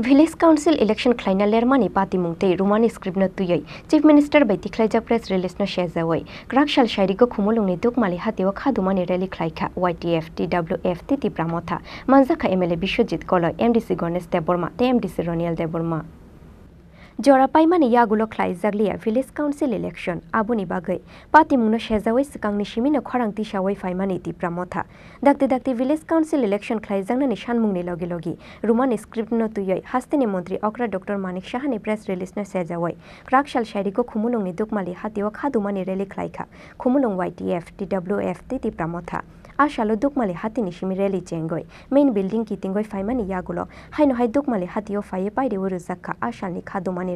Village Council election kleina lermani party mungte Romani script na tuyai Chief Minister by tiklaija press release na shezawai Krakshal shairi ko khumulungni dukmali hatiwa khadumani rally khlaika YTF TWF Titi Pramotha Manzaka MLA Bishwajit Koloi MDC Ganesh Deborma MDC Roniel Deborma Jora paimani yagulo khlai jaglia Village Council election abuni bagai party mungno shezawai sikangni shimina khorangti shawai faimani ti Pramotha dakte Village Council election khlai jangna ni shanmungni logi Roman script no tuyai hastini mantri okra Dr Manik Shahani press release na sejawai Krakshal shairi ko khumulungni dukmali hatiwa khadumani rally khlaika khumulung YTF TWF Titi Pramotha Ashalo dukmali hati ni shimi rally chengoi main building ki tingoi faimani yagulo haino hai dukmali hatio faye paide uru zakha ashal ni khadumani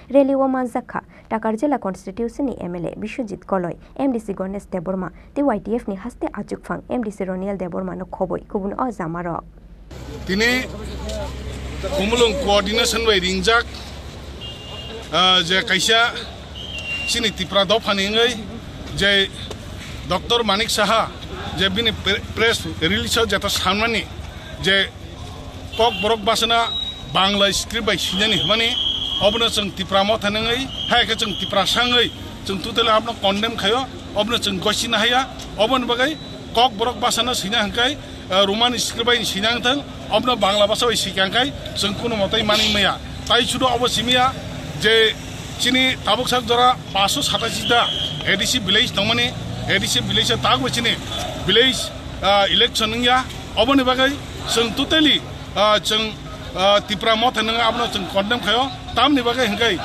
rally wa manzakha Takar jela constitution ni MLA Bishwajit Koloi MDC Ganesh Deborma te YTF ni haste achukphang MDC Roniel Deborma no khoboi kubun o jamaro tini khumulung coordination by ringjak je kaisa sini tipra do phaningai je Dr Manik Saha je bini press release jata samani je kok borok basana bangla script by sinani mani obna chung tipramo thanangai hai ka chung tipra sangai chung tutele apna condemn khayo obna chung gosina haya obon bagai kok borok basana sina hangkai roman script by sinang thang obna bangla basa by sikangkai chung kuno motai mani maya tai chudo obosimia je chini tabuk sak jora 587 da ADC village tongmani ADC village tagbo chini village election ya oboni bagai chung tuteli chung tipra mo thananga apna chung condemn khayo tam ni bagai hingkai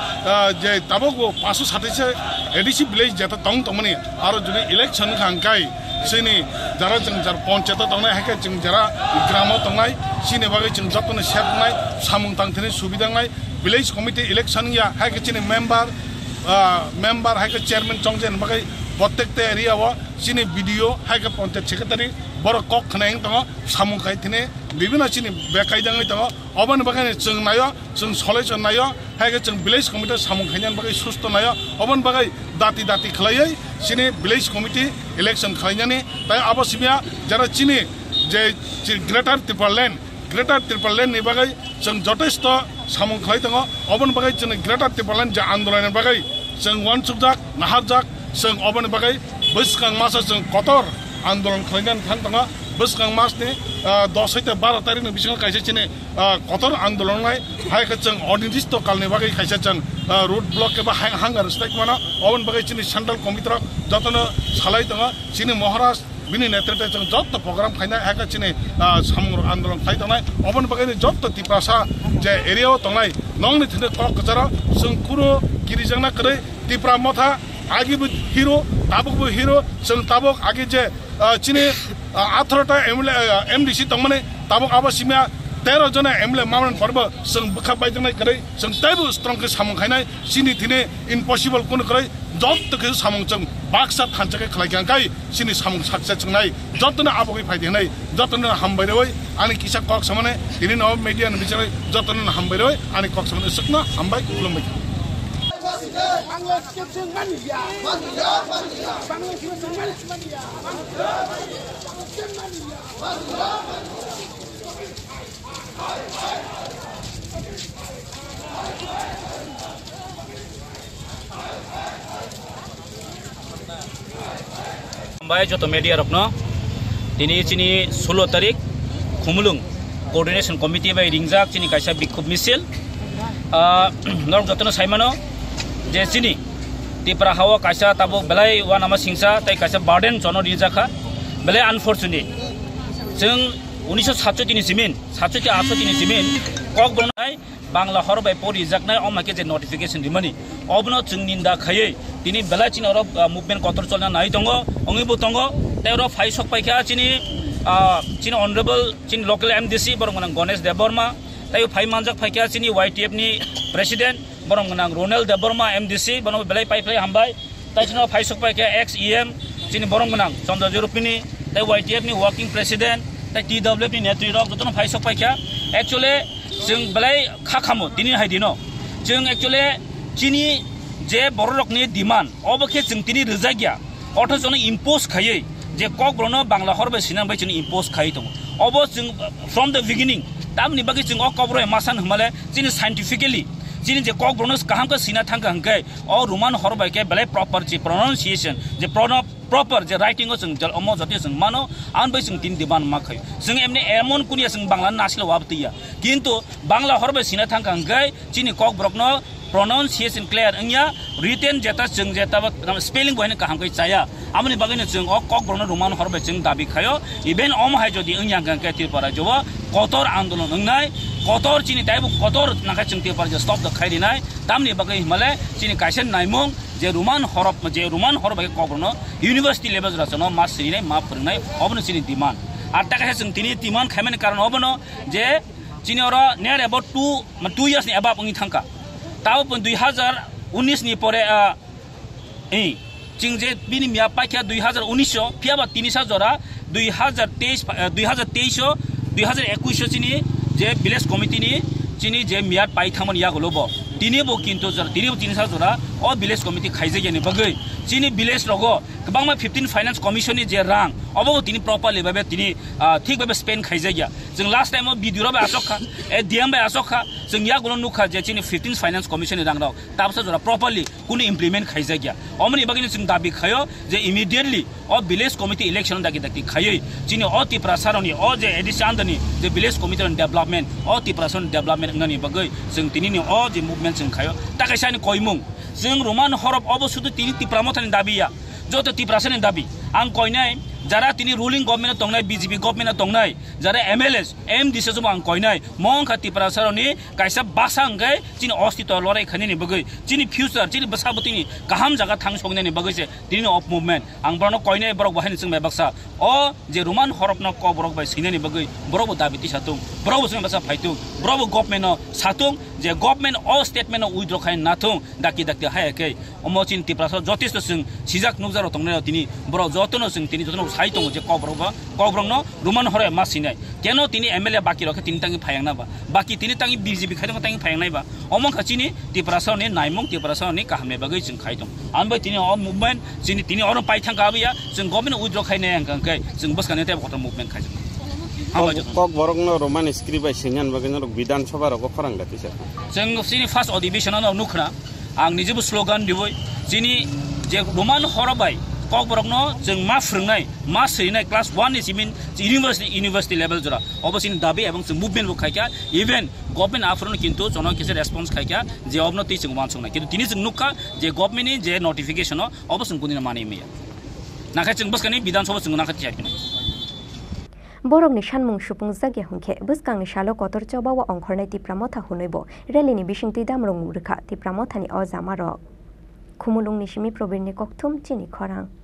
je tabok 587 ADC village jata tong tongmani aro juni election hangkai sini jara chung jar panchayat tongnai hangkai chung jara gramo tongnai sini bagai chung jotone shetnai samung tangthene subidangai village committee election ya hangkai chini member hangkai chairman chongjen bagai প্রত্যেকটা area ও চিনি video হাইকে panchayat secretary বড় cock খানাই দङ সামুং খাইथिने বিভিন্ন চিনি বেকাই দङ দङ অবন বাগানে जों नायो जों सलाय जों नायो हाइके जों विलेज कमिटी सामुं खाइनान बागै सुस्त नायो अबन बागै दाति खलायै चिनि विलेज कमिटी इलेक्शन खाइनानि ताय अबसिमिया जरा चिनि जे ग्रेटर त्रिपुराल्यान्ड नि बागै जों जथेष्ट सामुं खाइ दङ अबन बागै जों ग्रेटर त्रिपुराल्यान्ड जे आन्दोलन बागै जों वानसुकजाक नाहारजाक जों अबन बागै बैसगां मासा जों कतर आन्दोलन खालामनानै थान दङ बैसगां मासनि 10 हते 12 तारिखनि बिसिङाव खायसे चिनि कतर आन्दोलननाय हायखौ जों अनिर्दिष्ट कालनि बागै खायसे जों रोड ब्लक एबा हांगार स्ट्राइक माना अबन बागै चिनि सेन्ट्रल कमिटिर जतनो सालाय दङ चिनि महाराज बिनि नेतृत्व जों जत्त प्रोग्राम खायनाय हायखौ चिनि सामुर आन्दोलन खाय दङ अबन बागै जत्त तिप्रासा जे एरियाव दङनाय नंनि थिने कक कचरा जों कुरो गिरिजंना करे तिप्रा मथा आगे भी हीरो ताबुक भी हीरो जों ताबुक आगे जे चिनि 18टा MDC तंगमने ताबुक आबासिमिया 13 जना MLA मामन पर्व जों बखा बायदनाय करे जों ताइबो स्ट्रंग के सामं खायनाय सिनि थिने इम्पॉसिबल कोन करे जत के सामं जों बाक्सा थानचके खलायगांगाय सिनि सामं साक्से चंगनाय जतने आबगै फायदेनाय जतने हामबायरय आनि किसा कक समने दिनि नव मीडिया नि बिचारै जतने हामबायरय आनि कक समने सकना हामबाय खुलुमबाय Baik joto media rokno dini chini 16 tarik khumulung coordination committee bai ringjak chini kaisa bikhub misil norm jotono saimano je chini tipra hawa kaisa tabo belai wan ama singsa tai kaisa burden jono rijaka belai unfortunate जों 1967 ni simin 1968 ni simin kok bonai bangla horbai pori jaknai omake je notification dimani obno जों निन्दा खायै दिनै बेला चिनि अरब movement Qatar चलना नाय दङ अंगिबो दङ तेरो फाइ सक पाइखा चिनि अनरेबल चिनि लोकल MDC बरंगनां गणेश देबवर्मा ताय फाइ मानजाक फाइखा चिनि YTF नि प्रेसिडेन्ट बरंगनां रोनेल देबवर्मा MDC बनो बेलाय पाइफ्लाय हामबाय ताय चिनि फाइ सक पाइखा XEM चिनि बरंगनां चन्द्र जुरुपिनि ताय YTF नि वर्किंग प्रेसिडेन्ट ताय TWF नि नेतृत्व जतन फाइ सक पाइखा एक्चुअली जों बेलाय खाखामो दिनै हायदिनो जों एक्चुअली चिनि जे बररकनि डिमान्ड अबखे जों तिनि रोजागिया अथजन इम्पोज खायै जे कक ब्रनो बांला हरबाय सिनांबाय जों इम्पोज खायै दङ अब जों from the beginning tamni bagi jeng o kobro masan humale jini scientifically jini je kok bonus kaham ka sina thang ka hangkai o roman horbai ke belai proper ji pronunciation je proper je writing o jeng jal omo jati jeng mano an bai jeng tin diban makhai jeng emni emon kunia jeng bangla nasilo wabtiya kintu bangla horbai sina thang ka hangkai jini kok brokno pronunciation clear engya written jeta jeng jeta spelling boy ne kaham kai chaya amni bagine jeng o kok brokno roman horbai jeng dabi khayo even om hai jodi engya gang ka tir para jowa kotor andolon engnai kotor chini taibu kotor naka jeng tir para stop the khai dinai tamni bagai himale chini kaisen naimong je roman horbai kok brokno university level ra sono mas sini nai ma purnai obno chini demand arta ka jeng tini demand khamen karon obno je chini ora near about 2 years ni above ongi thangka tao pun 2019 ni pore jingje bini mia pakya 2019 piaba 3 jora 2021 chini je village committee ni chini je mia pai thamon ya golobo tini bo kinto jora tini bo 3 jora o village committee khaije gene bagai chini village logo kbangma 15 finance commission ni je rang obo tini proper level be tini thik babe spend khaije ya jeng last time video ro ba asokha dm ba asokha jeng ya golo nukha je chini 15 finance commission ni rang rao tapsa jora properly kuni implement khaije ya omni bagini jeng dabi khayo je immediately o village committee election dagi khayoi chini o ti prasaroni o je edition dani je village committee on development o ti prason development ngani bagai jeng tini ni o je movement jeng khayo takaisa ni koimung jeng roman horop obo sudu tini ti pramotani dabi ya joto ti prasani dabi ang koinai jara tini ruling government tongnai BJP government tongnai jara MLS MDC jom ang koinai mong khati prasaroni kaisa basangai chini ostito lorai khani ni bagai chini future chini basabuti ni kaham jaga thang songne ni bagai se tini of movement ang brono koinai borok bahani sing mai baksa o je roman horop no ko borok bai sine ni bagai borok dabi ti satung borok sing basa phaitung borok government no satung je government all statement no withdraw khain nathung daki hai ke omo chin ti prasar jotish to sing sijak nukjaro tongnai tini borok jotono sing tini jotono saitong je kobrong no roman hore masinai keno tini MLA baki rokhe tini tangi phayang na ba baki tini tangi BJP khaidong tangi phayang nai ba omong khachini ti prasar ni naimong ti prasar ni kahme bagai jing khaidong anbai tini on movement chini tini on pai thang ka biya jing government withdraw khaine ang kai jing bas kane te bottom movement khaijong kok borok no roman script by singan bagai no bidan sabha rok farang gati sa jing sini first अधिवेशन no nukhna ang nijebu slogan diboi chini je roman horobai kok borok no jeng ma frungnai ma seinai class 1 is mean university level jora obosini dabi ebong jeng movement bo khaika even government afron kintu jono kise response khaika je obno ti jeng wansung na kintu tini jeng nukha je government ni je notification obosung kunina mani meya nakhai jeng baskani bidan sabha jeng nakhati chaikina borok ni sanmung supung jagya hungkhe buskang ni salo kotor chobawa ongkhornai tipramotha hunoibo rally ni bisingti damrong rukha tipramothani o jamarok khumulung ni simi probirni kokthum chini khorang